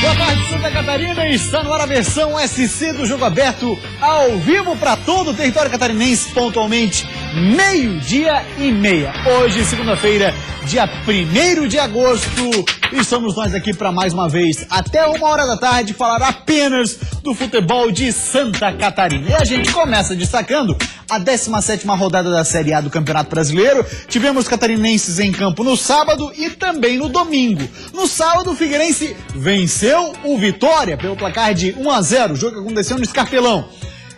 Boa tarde, Santa Catarina. Está no ar a versão SC do Jogo Aberto, ao vivo para todo o território catarinense, pontualmente 12:30. Hoje, segunda-feira, dia 1º de agosto, estamos nós aqui para mais uma vez, até 1h da tarde, falar apenas do futebol de Santa Catarina. E a gente começa destacando a 17ª rodada da Série A do Campeonato Brasileiro. Tivemos catarinenses em campo no sábado e também no domingo. No sábado, o Figueirense venceu o Vitória pelo placar de 1-0, o jogo que aconteceu no Escarpelão.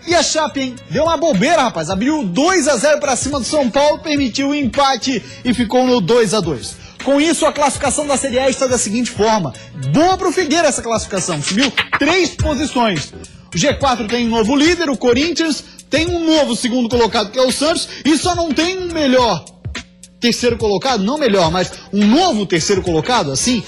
E a Chape, hein? Deu uma bobeira, rapaz. Abriu 2-0 para cima do São Paulo, permitiu o empate e ficou no 2-2. Com isso, a classificação da Série A está da seguinte forma. Boa pro Figueira essa classificação. Subiu 3 posições. O G4 tem um novo líder, o Corinthians. Tem um novo segundo colocado, que é o Santos. E só não tem um melhor terceiro colocado, não melhor, mas um novo terceiro colocado, assim,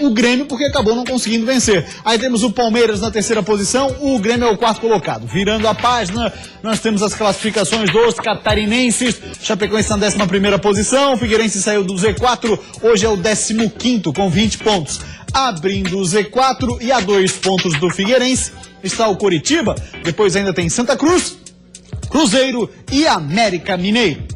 o Grêmio, porque acabou não conseguindo vencer. Aí temos o Palmeiras na terceira posição, o Grêmio é o quarto colocado. Virando a página, nós temos as classificações dos catarinenses. Chapecoense na 11ª posição, o Figueirense saiu do Z4, hoje é o 15º com 20 pontos. Abrindo o Z4 e a 2 pontos do Figueirense está o Coritiba, depois ainda tem Santa Cruz, Cruzeiro e América Mineiro.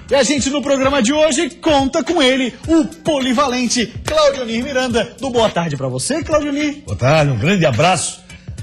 E a gente no programa de hoje conta com ele, o polivalente Claudionir Miranda. Do boa tarde pra você, Claudionir. Boa tarde, um grande abraço.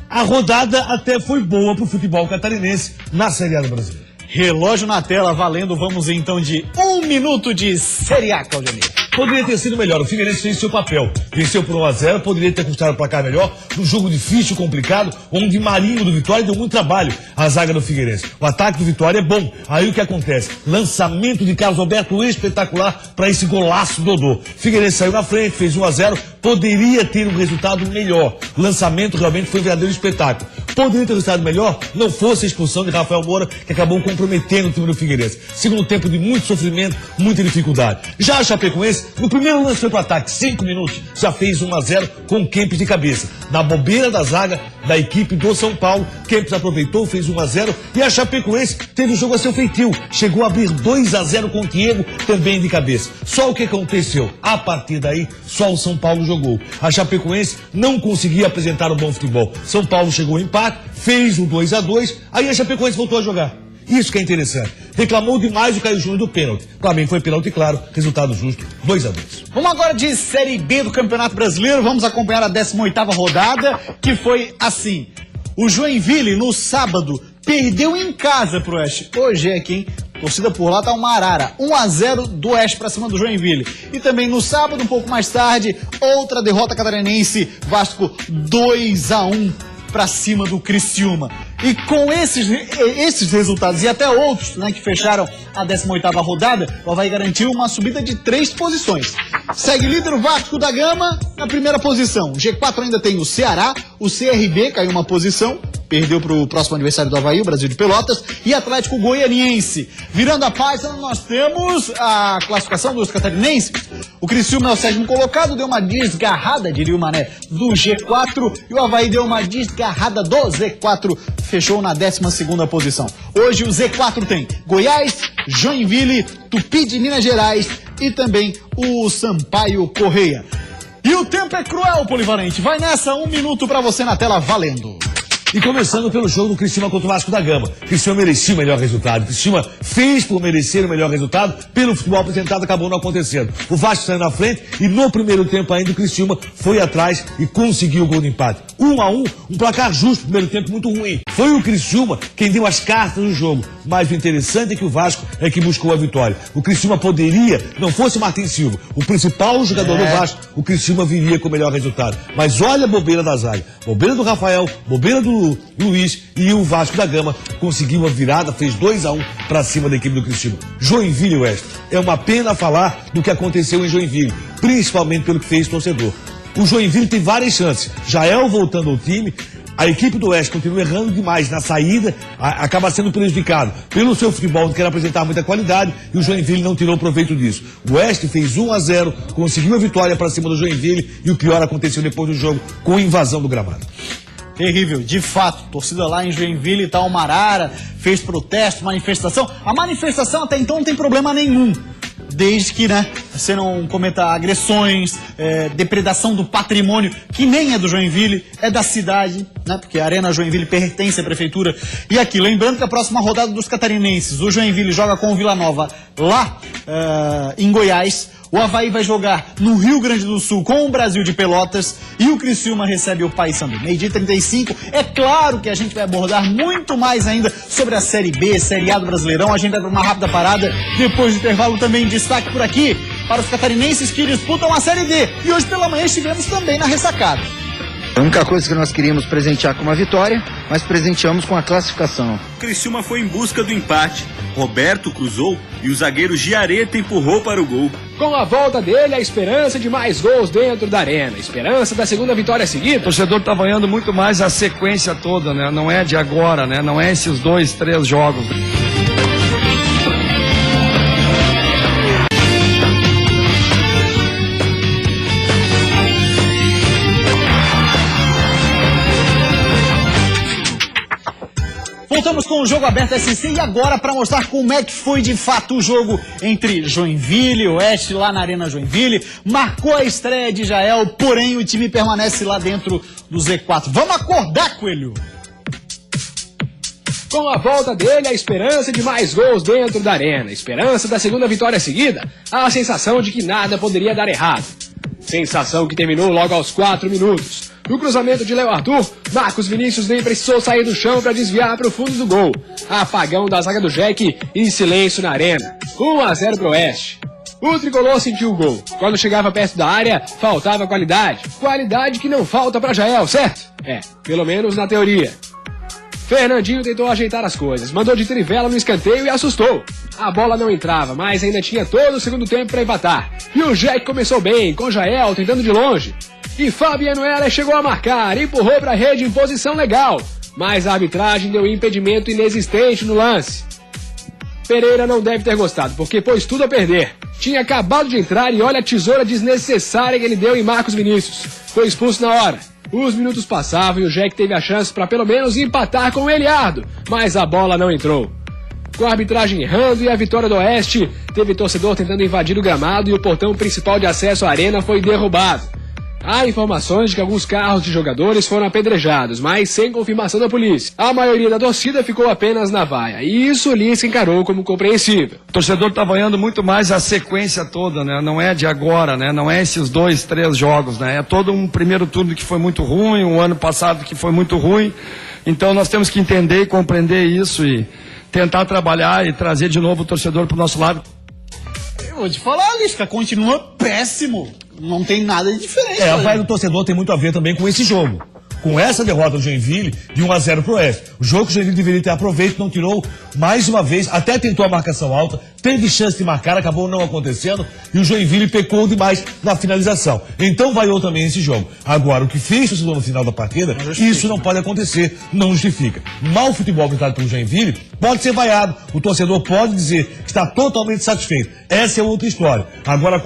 A rodada até foi boa pro futebol catarinense na Série A do Brasil. Relógio na tela, valendo, vamos então de 1 minuto de Série A, Claudionir. Poderia ter sido melhor, o Figueirense fez seu papel. Venceu por 1-0, poderia ter custado o placar melhor, num jogo difícil, complicado, onde Marinho do Vitória deu muito trabalho à zaga do Figueirense. O ataque do Vitória é bom. Aí o que acontece? Lançamento de Carlos Alberto espetacular para esse golaço Dodô. Figueirense saiu na frente, fez 1-0, poderia ter um resultado melhor. O lançamento realmente foi um verdadeiro espetáculo. Poderia ter um resultado melhor, não fosse a expulsão de Rafael Moura, que acabou comprometendo o time do Figueirense. Segundo tempo de muito sofrimento, muita dificuldade. Já a Chapecoense, no primeiro lance foi pro ataque, 5 minutos, já fez 1-0 com o Kempis de cabeça. Na bobeira da zaga da equipe do São Paulo, Kempis aproveitou, fez 1-0 e a Chapecoense teve o jogo a seu feitio. Chegou a abrir 2-0 com o Diego, também de cabeça. Só o que aconteceu? A partir daí, só o São Paulo jogou. A Chapecoense não conseguia apresentar um bom futebol. São Paulo chegou ao empate, fez o 2-2, aí a Chapecoense voltou a jogar. Isso que é interessante. Reclamou demais o Caio Júnior do pênalti. Para mim foi pênalti, claro. Resultado justo, 2-2. Vamos agora de Série B do Campeonato Brasileiro. Vamos acompanhar a 18ª rodada, que foi assim. O Joinville, no sábado, perdeu em casa pro Oeste. Hoje é aqui, hein? Torcida por lá tá uma arara. 1-0 do Oeste pra cima do Joinville. E também no sábado, um pouco mais tarde, outra derrota catarinense. Vasco 2-1 pra cima do Criciúma. E com esses resultados e até outros, né, que fecharam a 18ª rodada, o Avaí garantiu uma subida de 3 posições. Segue líder o Vasco da Gama na primeira posição. O G4 ainda tem o Ceará, o CRB caiu uma posição, perdeu para o próximo adversário do Avaí, o Brasil de Pelotas, e Atlético Goianiense. Virando a página, nós temos a classificação dos catarinenses. O Criciúma é o 7º colocado, deu uma desgarrada, diria o Mané, do G4, e o Avaí deu uma desgarrada do Z4, fechou na 12ª posição. Hoje o Z4 tem Goiás, Joinville, Tupi de Minas Gerais e também o Sampaio Correia. E o tempo é cruel, polivalente. Vai nessa, 1 minuto pra você na tela, valendo. E começando pelo jogo do Criciúma contra o Vasco da Gama. Criciúma merecia o melhor resultado. Criciúma fez por merecer o melhor resultado. Pelo futebol apresentado, acabou não acontecendo. O Vasco saiu na frente e no primeiro tempo ainda o Criciúma foi atrás e conseguiu o gol de empate. 1-1, um placar justo, primeiro tempo muito ruim. Foi o Criciúma quem deu as cartas do jogo. Mas o interessante é que o Vasco é que buscou a vitória. O Criciúma poderia, não fosse o Martin Silva, o principal jogador do Vasco, o Criciúma viria com o melhor resultado. Mas olha a bobeira da zaga. Bobeira do Rafael, bobeira do Luiz, e o Vasco da Gama conseguiu a virada, fez 2-1 para cima da equipe do Criciúma. Joinville Oeste. É uma pena falar do que aconteceu em Joinville, principalmente pelo que fez o torcedor. O Joinville tem várias chances. Jael voltando ao time, a equipe do Oeste continua errando demais na saída, acaba sendo prejudicado pelo seu futebol, que quer apresentar muita qualidade, e o Joinville não tirou proveito disso. O Oeste fez 1-0, conseguiu a vitória para cima do Joinville, e o pior aconteceu depois do jogo, com a invasão do gramado. Terrível, de fato, torcida lá em Joinville tá uma arara, fez protesto, manifestação. A manifestação até então não tem problema nenhum. desde que, né, você não cometa agressões, depredação do patrimônio, que nem é do Joinville, é da cidade, né, porque a Arena Joinville pertence à prefeitura. E aqui, lembrando que a próxima rodada dos catarinenses, o Joinville joga com o Vila Nova lá em Goiás, o Avaí vai jogar no Rio Grande do Sul com o Brasil de Pelotas e o Criciúma recebe o Paysandu. Meio-dia 35. É claro que a gente vai abordar muito mais ainda sobre a Série B, Série A do Brasileirão. A gente vai para uma rápida parada. Depois do intervalo também destaque por aqui para os catarinenses que disputam a Série D. E hoje pela manhã estivemos também na ressacada. A única coisa que nós queríamos presentear com uma vitória, mas presenteamos com a classificação. O Criciúma foi em busca do empate. Roberto cruzou e o zagueiro Giareta empurrou para o gol. Com a volta dele, a esperança de mais gols dentro da arena. Esperança da segunda vitória seguida. O torcedor tá ganhando muito mais a sequência toda, né? Não é de agora, né? Não é esses 2, 3 jogos. Voltamos com o Jogo Aberto SC e agora para mostrar como é que foi de fato o jogo entre Joinville e Oeste lá na Arena Joinville. Marcou a estreia de Jael, porém o time permanece lá dentro do Z4. Vamos acordar, Coelho! Com a volta dele, a esperança de mais gols dentro da arena. Esperança da segunda vitória seguida. A sensação de que nada poderia dar errado. Sensação que terminou logo aos 4 minutos. No cruzamento de Léo Arthur, Marcos Vinícius nem precisou sair do chão para desviar para o fundo do gol. Apagão da zaga do Jack e silêncio na arena. 1-0 pro Oeste. O tricolor sentiu o gol. Quando chegava perto da área, faltava qualidade. Qualidade que não falta para Jael, certo? Pelo menos na teoria. Fernandinho tentou ajeitar as coisas, mandou de trivela no escanteio e assustou. A bola não entrava, mas ainda tinha todo o segundo tempo para empatar. E o Jack começou bem, com Jael tentando de longe. E Fabiano Heller chegou a marcar, empurrou para a rede em posição legal. Mas a arbitragem deu impedimento inexistente no lance. Pereira não deve ter gostado, porque pôs tudo a perder. Tinha acabado de entrar e olha a tesoura desnecessária que ele deu em Marcos Vinícius. Foi expulso na hora. Os minutos passavam e o Jack teve a chance para pelo menos empatar com o Eliardo, mas a bola não entrou. Com a arbitragem errando e a vitória do Oeste, teve torcedor tentando invadir o gramado e o portão principal de acesso à arena foi derrubado. Há informações de que alguns carros de jogadores foram apedrejados, mas sem confirmação da polícia. A maioria da torcida ficou apenas na vaia, e isso o Lisca encarou como compreensível. O torcedor tá ganhando muito mais a sequência toda, né? Não é de agora, né? Não é esses 2, 3 jogos, né? É todo um primeiro turno que foi muito ruim, um ano passado que foi muito ruim. Então nós temos que entender e compreender isso e tentar trabalhar e trazer de novo o torcedor pro nosso lado. Eu vou te falar, Lisca, continua péssimo. Não tem nada de diferente. A vaia do torcedor tem muito a ver também com esse jogo. Com essa derrota do Joinville de 1-0 pro Oeste. O jogo que o Joinville deveria ter aproveito, não tirou mais uma vez, até tentou a marcação alta, teve chance de marcar, acabou não acontecendo, e o Joinville pecou demais na finalização. Então vaiou também esse jogo. Agora, o que fez o torcedor no final da partida, isso não pode acontecer, não justifica. Mau futebol pintado pelo Joinville pode ser vaiado, o torcedor pode dizer que está totalmente satisfeito. Essa é outra história. Agora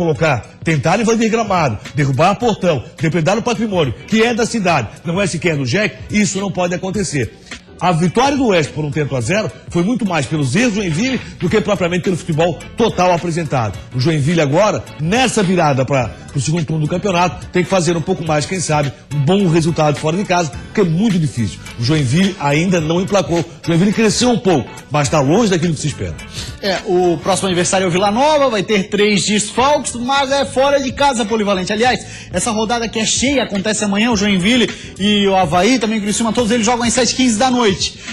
tentar invadir gramado, derrubar portão, depredar o patrimônio, que é da cidade, não é sequer do Jack, isso não pode acontecer. A vitória do Oeste por 1-0 foi muito mais pelos erros do Joinville do que propriamente pelo futebol total apresentado. O Joinville agora, nessa virada para o segundo turno do campeonato, tem que fazer um pouco mais, quem sabe, um bom resultado fora de casa, porque é muito difícil. O Joinville ainda não emplacou. O Joinville cresceu um pouco, mas está longe daquilo que se espera. O próximo aniversário é o Vila Nova, vai ter 3 desfalques, mas é fora de casa polivalente. Aliás, essa rodada que é cheia, acontece amanhã, o Joinville e o Avaí, também o Criciúma, todos eles jogam às 7h15 da noite.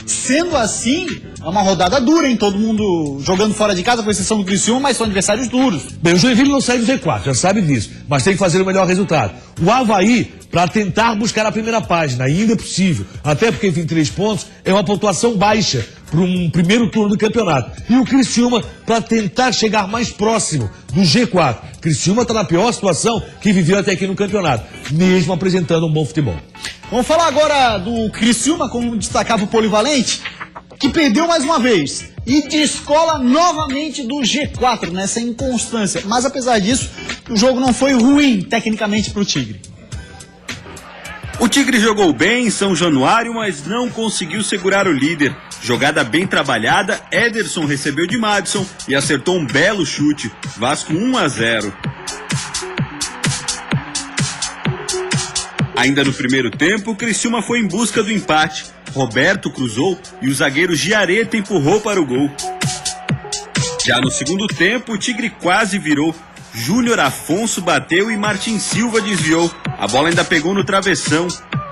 Sendo assim, é uma rodada dura, hein? Todo mundo jogando fora de casa, com exceção do Criciúma, mas são adversários duros. Bem, o Joinville não sai do Z4, já sabe disso, mas tem que fazer o melhor resultado. O Avaí, para tentar buscar a primeira página, ainda é possível, até porque 23 pontos é uma pontuação baixa para um primeiro turno do campeonato. E o Criciúma, para tentar chegar mais próximo do G4. Criciúma está na pior situação que viveu até aqui no campeonato, mesmo apresentando um bom futebol. Vamos falar agora do Criciúma, como destacava o polivalente, que perdeu mais uma vez e descola novamente do G4 nessa inconstância. Mas apesar disso, o jogo não foi ruim tecnicamente para o Tigre. O Tigre jogou bem em São Januário, mas não conseguiu segurar o líder. Jogada bem trabalhada, Ederson recebeu de Madison e acertou um belo chute. Vasco 1-0. Ainda no primeiro tempo, o Criciúma foi em busca do empate. Roberto cruzou e o zagueiro Giareta empurrou para o gol. Já no segundo tempo, o Tigre quase virou. Júnior Afonso bateu e Martin Silva desviou. A bola ainda pegou no travessão.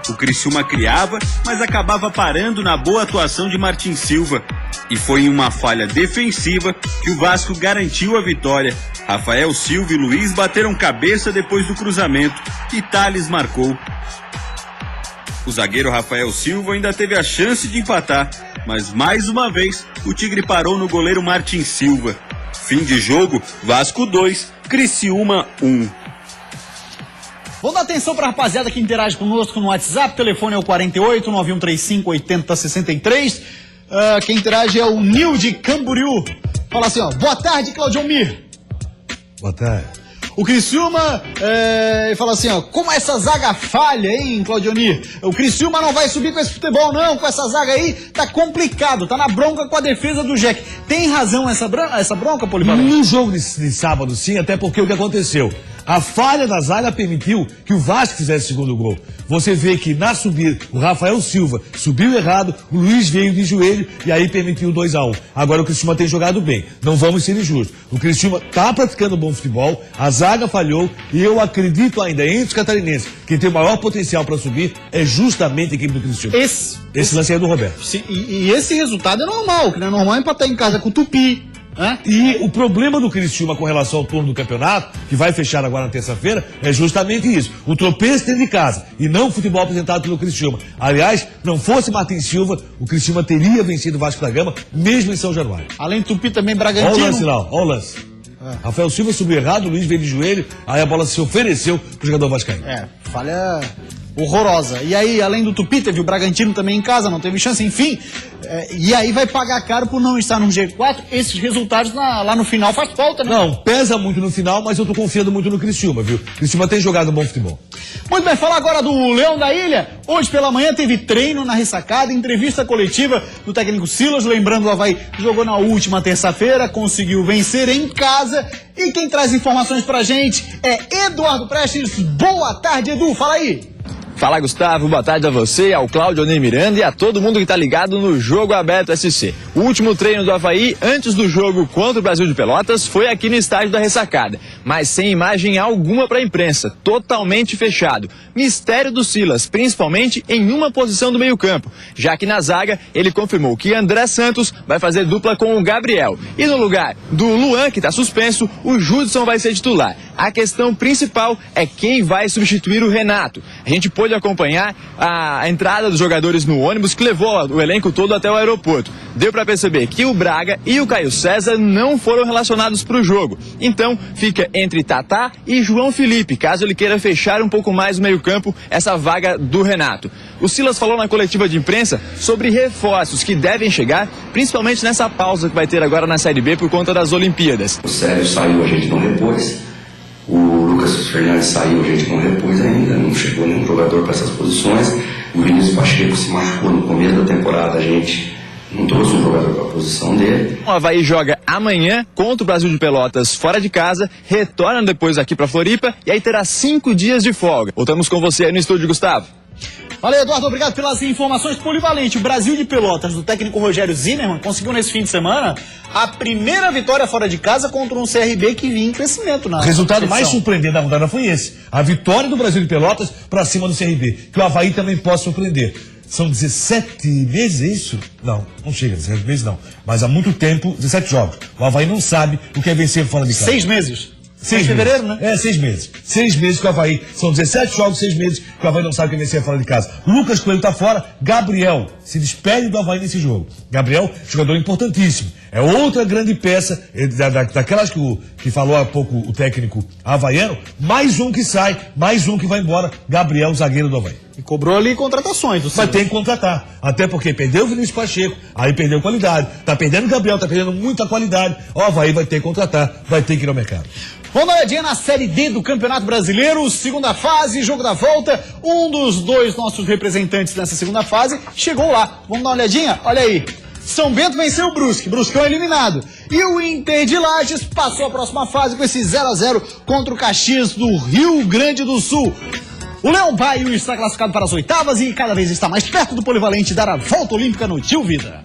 O Criciúma criava, mas acabava parando na boa atuação de Martin Silva. E foi em uma falha defensiva que o Vasco garantiu a vitória. Rafael Silva e Luiz bateram cabeça depois do cruzamento e Thales marcou. O zagueiro Rafael Silva ainda teve a chance de empatar, mas mais uma vez o Tigre parou no goleiro Martin Silva. Fim de jogo, Vasco 2, Criciúma 1. Vamos dar atenção para a rapaziada que interage conosco no WhatsApp. O telefone é o 48 9135 8063. Quem interage é o Nil de Camboriú. Fala assim, ó, boa tarde, Claudio Mir. Boa tarde. O Criciúma fala assim, ó, como essa zaga falha, hein, Claudionir? O Criciúma não vai subir com esse futebol, não, com essa zaga aí, tá complicado, tá na bronca com a defesa do Jack. Tem razão essa bronca, Polivalente? No jogo de sábado, sim, até porque o que aconteceu? A falha da zaga permitiu que o Vasco fizesse o segundo gol. Você vê que na subida, o Rafael Silva subiu errado, o Luiz veio de joelho e aí permitiu o 2-1. Agora o Criciúma tem jogado bem, não vamos ser injustos. O Criciúma está praticando bom futebol, a zaga falhou e eu acredito ainda entre os catarinenses que tem o maior potencial para subir é justamente a equipe do Criciúma. Esse lance é do Roberto. Sim, e esse resultado é normal, que não é normal empatar em casa com o Tupi. E o problema do Criciúma com relação ao turno do campeonato, que vai fechar agora na terça-feira, é justamente isso. O tropeço dentro de casa e não o futebol apresentado pelo Criciúma. Aliás, não fosse Martin Silva, o Criciúma teria vencido o Vasco da Gama, mesmo em São Januário. Além do Tupi, também Bragantino. Olha o lance lá, olha o lance. Rafael Silva subiu errado, o Luiz veio de joelho, aí a bola se ofereceu pro jogador vascaíno. Falha horrorosa. E aí, além do Tupi, teve o Bragantino também em casa, não teve chance, enfim. E aí vai pagar caro por não estar no G4. Esses resultados lá no final faz falta, né? Não, pesa muito no final, mas eu tô confiando muito no Criciúma, viu? O Criciúma tem jogado bom futebol. Muito bem, falar agora do Leão da Ilha. Hoje pela manhã teve treino na ressacada, entrevista coletiva do técnico Silas, lembrando o Avaí jogou na última terça-feira, conseguiu vencer em casa. E quem traz informações pra gente é Eduardo Prestes. Boa tarde, Edu, fala aí. Fala, Gustavo, boa tarde a você, ao Cláudio Ney Miranda e a todo mundo que tá ligado no Jogo Aberto SC. O último treino do Avaí, antes do jogo contra o Brasil de Pelotas, foi aqui no estádio da Ressacada, mas sem imagem alguma para a imprensa, totalmente fechado. Mistério do Silas, principalmente em uma posição do meio-campo, já que na zaga ele confirmou que André Santos vai fazer dupla com o Gabriel. E no lugar do Luan, que está suspenso, o Judson vai ser titular. A questão principal é quem vai substituir o Renato. A gente pôde acompanhar a entrada dos jogadores no ônibus que levou o elenco todo até o aeroporto. Deu para perceber que o Braga e o Caio César não foram relacionados para o jogo. Então fica entre Tatá e João Felipe, caso ele queira fechar um pouco mais o meio-campo, essa vaga do Renato. O Silas falou na coletiva de imprensa sobre reforços que devem chegar, principalmente nessa pausa que vai ter agora na Série B por conta das Olimpíadas. O Sérgio saiu, a gente não repôs. O Lucas Fernandes saiu, a gente não repôs ainda, não chegou nenhum jogador para essas posições. O Vinícius Pacheco se machucou no começo da temporada, a gente não trouxe um jogador para a posição dele. O Avaí joga amanhã contra o Brasil de Pelotas fora de casa, retorna depois aqui para Floripa e aí terá 5 dias de folga. Voltamos com você aí no estúdio, Gustavo. Valeu, Eduardo, obrigado pelas informações. Polivalente, o Brasil de Pelotas, do técnico Rogério Zimmermann, conseguiu nesse fim de semana a primeira vitória fora de casa contra um CRB que vinha em crescimento na O resultado competição. mais surpreendente da rodada foi esse. A vitória do Brasil de Pelotas para cima do CRB. Que o Avaí também pode surpreender. São 17 meses, é isso? Não chega, 17 meses não. Mas há muito tempo, 17 jogos. O Avaí não sabe o que é vencer fora de casa. 6 meses. 6 fevereiro, né? 6 meses. 6 meses que o Avaí. São 17 jogos, 6 meses que o Avaí não sabe o que é vencer fora de casa. Lucas Coelho tá fora. Gabriel se despede do Avaí nesse jogo. Gabriel, jogador importantíssimo. É outra grande peça, daquelas que falou há pouco o técnico havaiano. Mais um que sai, mais um que vai embora. Gabriel, zagueiro do Avaí. E cobrou ali contratações. Mas tem que contratar. Até porque perdeu o Vinícius Pacheco, aí perdeu qualidade. Tá perdendo o Gabriel, tá perdendo muita qualidade. O Avaí vai ter que contratar, vai ter que ir ao mercado. Vamos dar uma olhadinha na Série D do Campeonato Brasileiro, segunda fase, jogo da volta. Um dos dois nossos representantes nessa segunda fase chegou lá. Vamos dar uma olhadinha? Olha aí. São Bento venceu o Brusque, Bruscão eliminado. E o Inter de Lages passou a próxima fase com esse 0-0 contra o Caxias do Rio Grande do Sul. O Leão Baio está classificado para as oitavas e cada vez está mais perto do polivalente dar a volta olímpica no Tio Vida.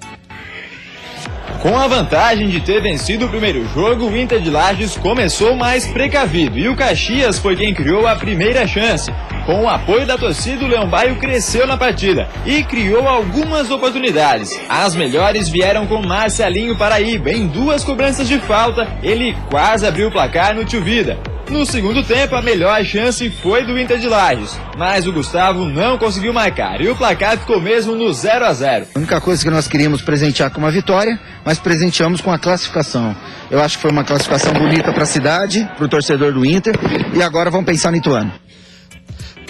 Com a vantagem de ter vencido o primeiro jogo, o Inter de Lages começou mais precavido e o Caxias foi quem criou a primeira chance. Com o apoio da torcida, o Leão Baio cresceu na partida e criou algumas oportunidades. As melhores vieram com Marcelinho Paraíba. Em 2 cobranças de falta, ele quase abriu o placar no Tio Vida. No segundo tempo, a melhor chance foi do Inter de Lages, mas o Gustavo não conseguiu marcar e o placar ficou mesmo no 0-0. A única coisa que nós queríamos presentear com uma vitória, mas presenteamos com a classificação. Eu acho que foi uma classificação bonita para a cidade, para o torcedor do Inter, e agora vamos pensar no Ituano.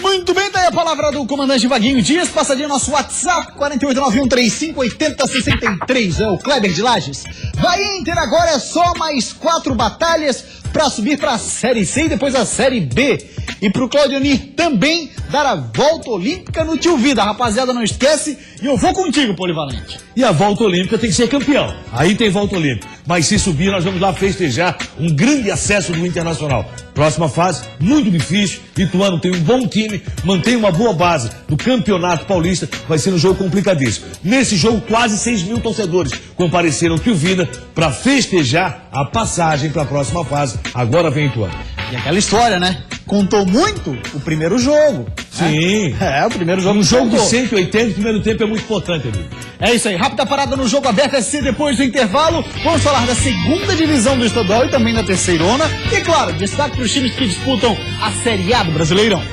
Muito bem, daí a palavra do comandante Vaguinho Dias, passadinho nosso WhatsApp, 4891358063, é o Kleber de Lages. Vai Inter, agora é só mais 4 batalhas para subir para a Série C e depois a Série B. E pro Claudionir também dar a volta olímpica no Tio Vida. Rapaziada, não esquece, e eu vou contigo, polivalente. E a volta olímpica tem que ser campeão. Aí tem volta olímpica. Mas se subir, nós vamos lá festejar um grande acesso do Internacional. Próxima fase, muito difícil. Ituano tem um bom time, mantém uma boa base do Campeonato Paulista. Vai ser um jogo complicadíssimo. Nesse jogo, quase 6 mil torcedores compareceram ao Tio Vida para festejar a passagem para a próxima fase. Agora vem Ituano. E aquela história, né? Contou muito o primeiro jogo. Sim. É, o primeiro jogo. Um jogo de contou. 180, o primeiro tempo é muito importante, amigo. É isso aí, rápida parada no Jogo Aberto SC depois do intervalo. Vamos falar da segunda divisão do estadual e também da terceirona. E claro, destaque para os times que disputam a Série A do Brasileirão.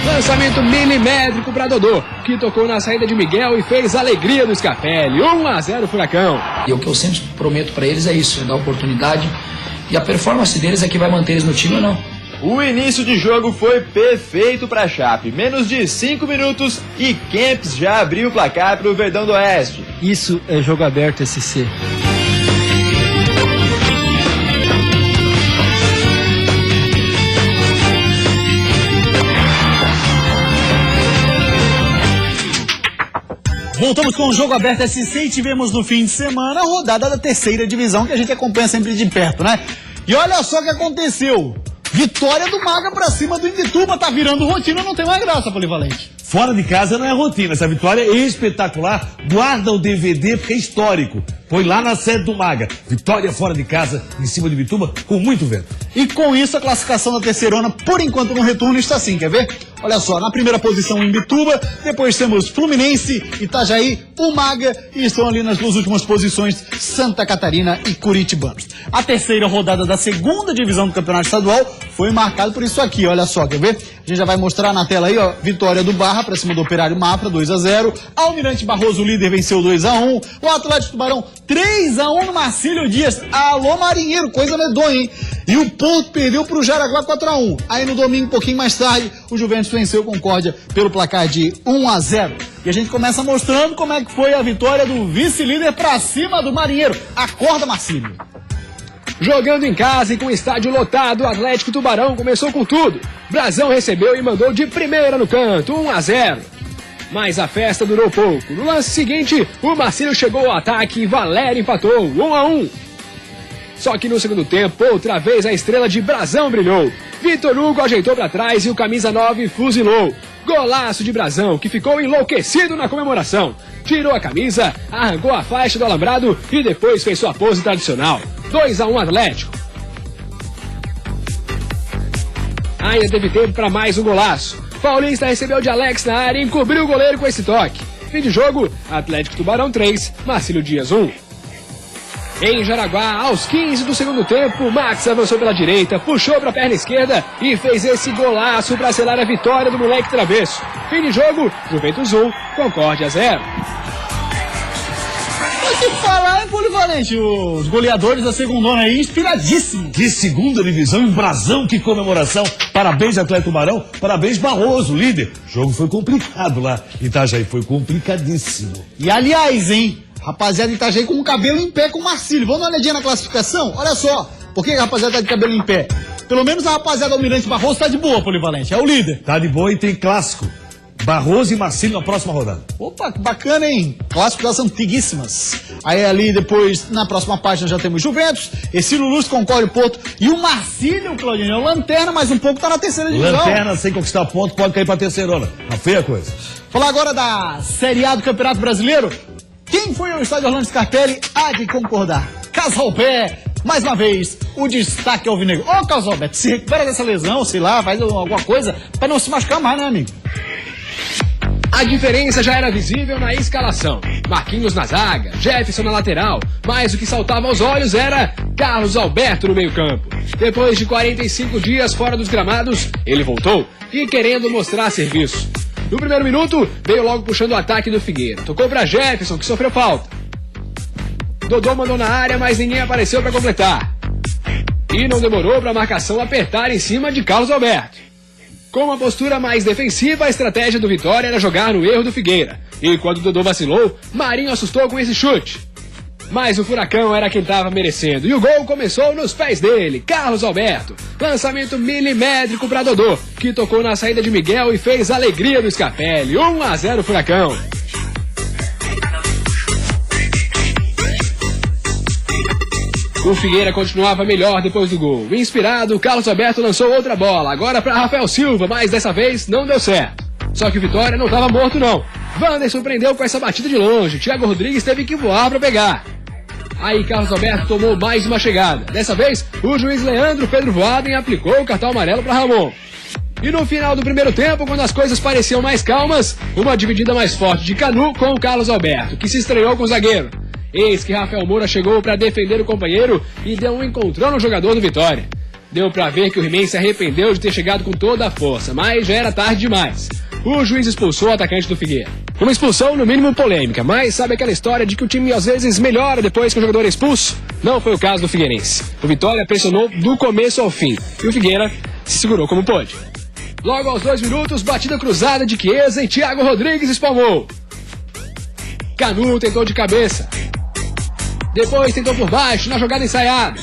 Lançamento milimétrico para Dodô, que tocou na saída de Miguel e fez a alegria do Scarpelli. 1-0 Furacão. E o que eu sempre prometo para eles é isso, é dar oportunidade. E a performance deles é que vai manter eles no time ou não. O início de jogo foi perfeito para a Chape. Menos de 5 minutos e Kempis já abriu o placar para o Verdão do Oeste. Isso é Jogo Aberto SC. Voltamos com o Jogo Aberto SC e tivemos no fim de semana a rodada da terceira divisão que a gente acompanha sempre de perto, né? E olha só o que aconteceu. Vitória do Maga pra cima do Imbituba, tá virando rotina, não tem mais graça, polivalente. Fora de casa não é rotina, essa vitória é espetacular. Guarda o DVD porque é histórico. Foi lá na sede do Maga. Vitória fora de casa, em cima de Imbituba, com muito vento. E com isso a classificação da terceirona, por enquanto no retorno, está assim, quer ver? Olha só, na primeira posição o Imbituba, depois temos Fluminense, Itajaí, o Maga e estão ali nas 2 últimas posições Santa Catarina e Curitibanos. A terceira rodada da segunda divisão do Campeonato Estadual foi marcada por isso aqui, olha só, quer ver? A gente já vai mostrar na tela aí, ó, vitória do Barra pra cima do Operário Mafra, 2-0. Almirante Barroso, líder, venceu 2-1. O Atlético Tubarão, 3-1 no Marcílio Dias. Alô, Marinheiro, coisa medonha, hein? E o Porto perdeu pro Jaraguá 4-1. Aí no domingo, um pouquinho mais tarde, o Juventus venceu o Concórdia pelo placar de 1-0. E a gente começa mostrando como é que foi a vitória do vice-líder pra cima do Marinheiro. Acorda, Marcílio. Jogando em casa e com o estádio lotado, o Atlético Tubarão começou com tudo. Brasão recebeu e mandou de primeira no canto, 1-0. Mas a festa durou pouco. No lance seguinte, o Marcílio chegou ao ataque e Valério empatou, 1-1. Só que no segundo tempo, outra vez a estrela de Brasão brilhou. Vitor Hugo ajeitou para trás e o camisa 9 fuzilou. Golaço de Brasão, que ficou enlouquecido na comemoração. Tirou a camisa, arrancou a faixa do alambrado e depois fez sua pose tradicional. 2-1 Atlético. Ainda teve tempo para mais um golaço. Paulista recebeu de Alex na área e encobriu o goleiro com esse toque. Fim de jogo, Atlético Tubarão 3, Marcílio Dias 1. Em Jaraguá, aos 15 do segundo tempo, Max avançou pela direita, puxou para a perna esquerda e fez esse golaço para selar a vitória do moleque travesso. Fim de jogo, Juventus 1, Concórdia 0. Que falar, hein, polivalente? Os goleadores da segundona aí, inspiradíssimos. Que segunda divisão, um Brasão, que comemoração. Parabéns, Atlético Tubarão. Parabéns, Barroso, líder. O jogo foi complicado lá. Itajaí foi complicadíssimo. E aliás, hein, rapaziada Itajaí com o cabelo em pé com o Marcílio. Vamos dar uma olhadinha na classificação? Olha só, por que a rapaziada tá de cabelo em pé? Pelo menos a rapaziada Almirante Barroso tá de boa, polivalente. É o líder. Tá de boa e tem clássico. Barroso e Marcílio na próxima rodada. Opa, que bacana, hein? Clássico das antiguíssimas. Aí ali depois, na próxima página, já temos Juventus, Ercílio Luz, Concórdia, Porto e o Marcílio, Claudinho, é o Lanterna, mas um pouco tá na terceira divisão. Lanterna, sem conquistar ponto, pode cair pra terceirona. Tá feia a coisa. Falar agora da Série A do Campeonato Brasileiro. Quem foi ao estádio Orlando Scarpelli há de concordar. Casalpé, mais uma vez, o destaque ao Alvinegro. Ô, Casalpé, se recupera dessa lesão, sei lá, faz alguma coisa pra não se machucar mais, né, amigo? A diferença já era visível na escalação. Marquinhos na zaga, Jefferson na lateral, mas o que saltava aos olhos era Carlos Alberto no meio-campo. Depois de 45 dias fora dos gramados, ele voltou e querendo mostrar serviço. No primeiro minuto, veio logo puxando o ataque do Figueira. Tocou para Jefferson, que sofreu falta. Dodô mandou na área, mas ninguém apareceu para completar. E não demorou para a marcação apertar em cima de Carlos Alberto. Com uma postura mais defensiva, a estratégia do Vitória era jogar no erro do Figueira. E quando o Dodô vacilou, Marinho assustou com esse chute. Mas o Furacão era quem estava merecendo. E o gol começou nos pés dele, Carlos Alberto. Lançamento milimétrico para Dodô, que tocou na saída de Miguel e fez a alegria do Scarpelli. 1-0 Furacão. O Figueira continuava melhor depois do gol. Inspirado, Carlos Alberto lançou outra bola, agora para Rafael Silva, mas dessa vez não deu certo. Só que o Vitória não estava morto não. Wanderson prendeu com essa batida de longe, Thiago Rodrigues teve que voar para pegar. Aí Carlos Alberto tomou mais uma chegada. Dessa vez, o juiz Leandro Pedro Voaden aplicou o cartão amarelo para Ramon. E no final do primeiro tempo, quando as coisas pareciam mais calmas, uma dividida mais forte de Canu com o Carlos Alberto, que se estreou com o zagueiro. Eis que Rafael Moura chegou para defender o companheiro e deu um encontrão no jogador do Vitória. Deu para ver que o He-Man se arrependeu de ter chegado com toda a força, mas já era tarde demais. O juiz expulsou o atacante do Figueira. Uma expulsão no mínimo polêmica, mas sabe aquela história de que o time às vezes melhora depois que o jogador é expulso? Não foi o caso do Figueirense. O Vitória pressionou do começo ao fim e o Figueira se segurou como pôde. Logo aos 2 minutos, batida cruzada de Chiesa e Thiago Rodrigues espalmou. Canu tentou de cabeça. Depois tentou por baixo, na jogada ensaiada.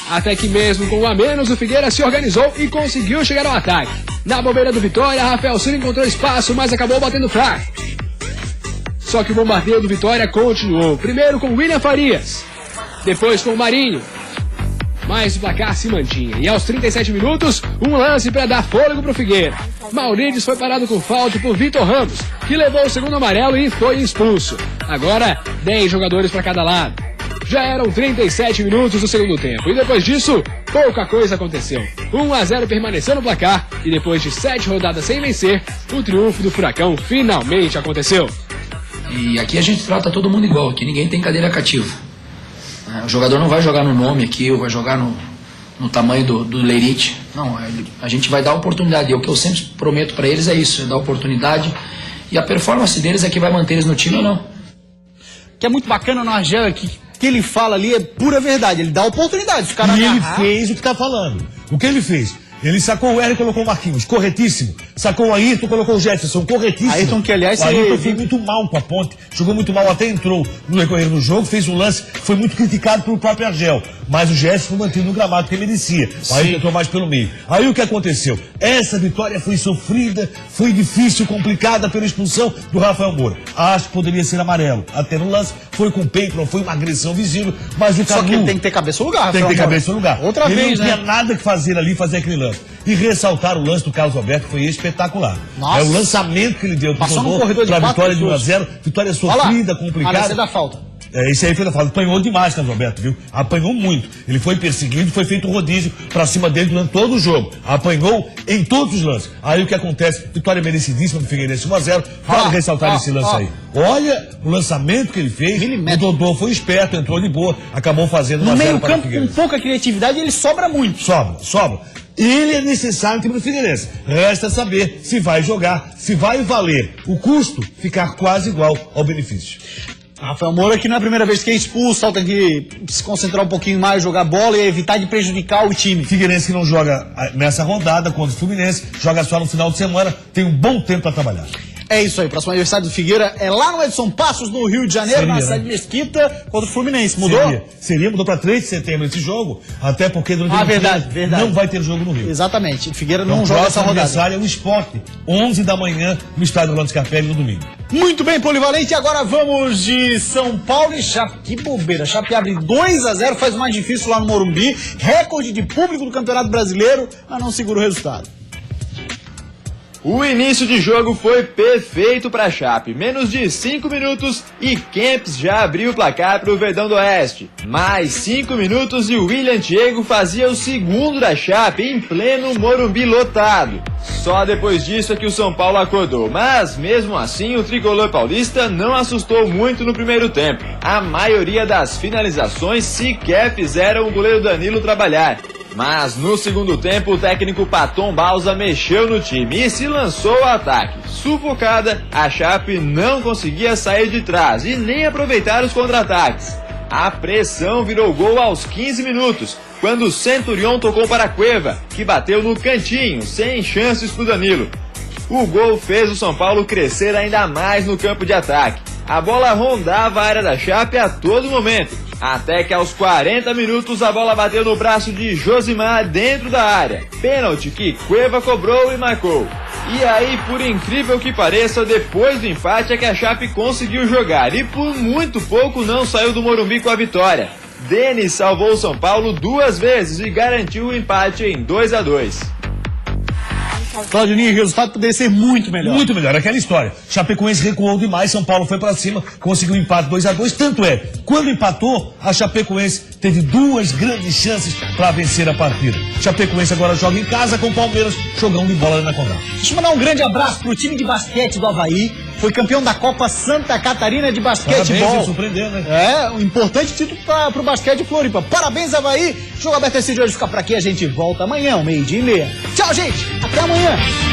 Até que mesmo com 1 a menos, o Figueira se organizou e conseguiu chegar ao ataque. Na bobeira do Vitória, Rafael Silva encontrou espaço, mas acabou batendo fraco. Só que o bombardeio do Vitória continuou. Primeiro com William Farias, depois com Marinho. Mas o placar se mantinha. E aos 37 minutos, um lance para dar fôlego para o Figueira. Maurides foi parado com falta por Vitor Ramos, que levou o segundo amarelo e foi expulso. Agora, 10 jogadores para cada lado. Já eram 37 minutos do segundo tempo. E depois disso, pouca coisa aconteceu. 1-0 permaneceu no placar. E depois de 7 rodadas sem vencer, o triunfo do Furacão finalmente aconteceu. E aqui a gente trata todo mundo igual. Aqui ninguém tem cadeira cativa. O jogador não vai jogar no nome aqui, ou vai jogar no tamanho do Leirite. Não, a gente vai dar oportunidade. E o que eu sempre prometo para eles é isso, é dar oportunidade. E a performance deles é que vai manter eles no time ou não. Que é muito bacana no Argel, que ele fala ali é pura verdade. Ele dá oportunidade. Os caras E ele agarrar. fez o que tá falando. O que ele fez? Ele sacou o Hélio e colocou o Marquinhos, corretíssimo. Sacou o Ayrton e colocou o Jefferson, corretíssimo. Ayrton, que aliás... O Ayrton foi muito mal com a Ponte, jogou muito mal, até entrou no decorrer do jogo, fez um lance que foi muito criticado pelo próprio Argel. Mas o Jefferson foi mantido no gramado, que ele merecia. O Ayrton entrou mais pelo meio. Aí o que aconteceu? Essa vitória foi sofrida, foi difícil, complicada pela expulsão do Rafael Moura. Acho que poderia ser amarelo. Até no lance, foi com o peito, não foi uma agressão visível, mas o Canu... Só que ele tem que ter cabeça no lugar. Tem que ter cabeça no lugar. Outra ele vez, não tinha né? nada que fazer ali, fazer aquele lance. E ressaltar o lance do Carlos Alberto foi espetacular. Nossa. É o lançamento que ele deu. Passou no corredor de pra 4 vitória de 1-0. Vitória sofrida, complicada. Parece da falta. Esse aí foi da falta. Apanhou demais, Carlos Alberto, viu? Apanhou muito. Ele foi perseguido, foi feito um rodízio pra cima dele durante todo o jogo. Apanhou em todos os lances. Aí o que acontece? Vitória merecidíssima do Figueirense 1-0. Vale ressaltar esse lance aí. Olha o lançamento que ele fez. O Dodô foi esperto, entrou de boa, acabou fazendo 1-0 No meio para o campo, com Figueirense. pouca criatividade, ele sobra muito. Sobra. Ele é necessário no time do Figueirense. Resta saber se vai jogar, se vai valer o custo ficar quase igual ao benefício. Rafael Moura, que não é a primeira vez que é expulso, só tem que se concentrar um pouquinho mais, jogar bola e evitar de prejudicar o time. Figueirense que não joga nessa rodada contra o Fluminense, joga só no final de semana, tem um bom tempo para trabalhar. É isso aí, o próximo aniversário do Figueira é lá no Edson Passos, no Rio de Janeiro, Seria, na né? cidade de Mesquita, contra o Fluminense. Mudou? Mudou para 3 de setembro esse jogo, até porque durante o verdade. não vai ter jogo no Rio. Exatamente, o Figueira Então, não joga essa rodada. aniversário é o Sport, 11 da manhã, no estádio Orlando Scarpelli, no domingo. Muito bem, Polivalente, agora vamos de São Paulo e Chape. Que bobeira, Chape abre 2-0, faz o mais difícil lá no Morumbi, recorde de público do Campeonato Brasileiro, mas não segura o resultado. O início de jogo foi perfeito para a Chape. Menos de 5 minutos e Kempis já abriu o placar para o Verdão do Oeste. Mais 5 minutos e o William Diego fazia o segundo da Chape em pleno Morumbi lotado. Só depois disso é que o São Paulo acordou, mas mesmo assim o tricolor paulista não assustou muito no primeiro tempo. A maioria das finalizações sequer fizeram o goleiro Danilo trabalhar. Mas no segundo tempo o técnico Paton Balsa mexeu no time e se lançou ao ataque. Sufocada, a Chape não conseguia sair de trás e nem aproveitar os contra-ataques. A pressão virou gol aos 15 minutos, quando o Centurion tocou para Cueva, que bateu no cantinho, sem chances para o Danilo. O gol fez o São Paulo crescer ainda mais no campo de ataque. A bola rondava a área da Chape a todo momento, até que aos 40 minutos a bola bateu no braço de Josimar dentro da área. Pênalti que Cueva cobrou e marcou. E aí, por incrível que pareça, depois do empate é que a Chape conseguiu jogar e por muito pouco não saiu do Morumbi com a vitória. Denis salvou o São Paulo 2 vezes e garantiu o empate em 2-2. Claudio Ninho, o resultado poderia ser muito melhor. Muito melhor, aquela história. Chapecoense recuou demais, São Paulo foi para cima, conseguiu um empate 2-2. Tanto é, quando empatou, a Chapecoense teve 2 grandes chances para vencer a partida. Chapecoense agora joga em casa com o Palmeiras, jogão de bola na Condá. Deixa eu mandar um grande abraço pro time de basquete do Avaí. Foi campeão da Copa Santa Catarina de basquetebol. Parabéns, surpreendeu, né? É, um importante título pro basquete de Floripa. Parabéns, Avaí. Jogo aberto esse de hoje fica por aqui. A gente volta amanhã, 12:30. Tchau, gente. Até amanhã.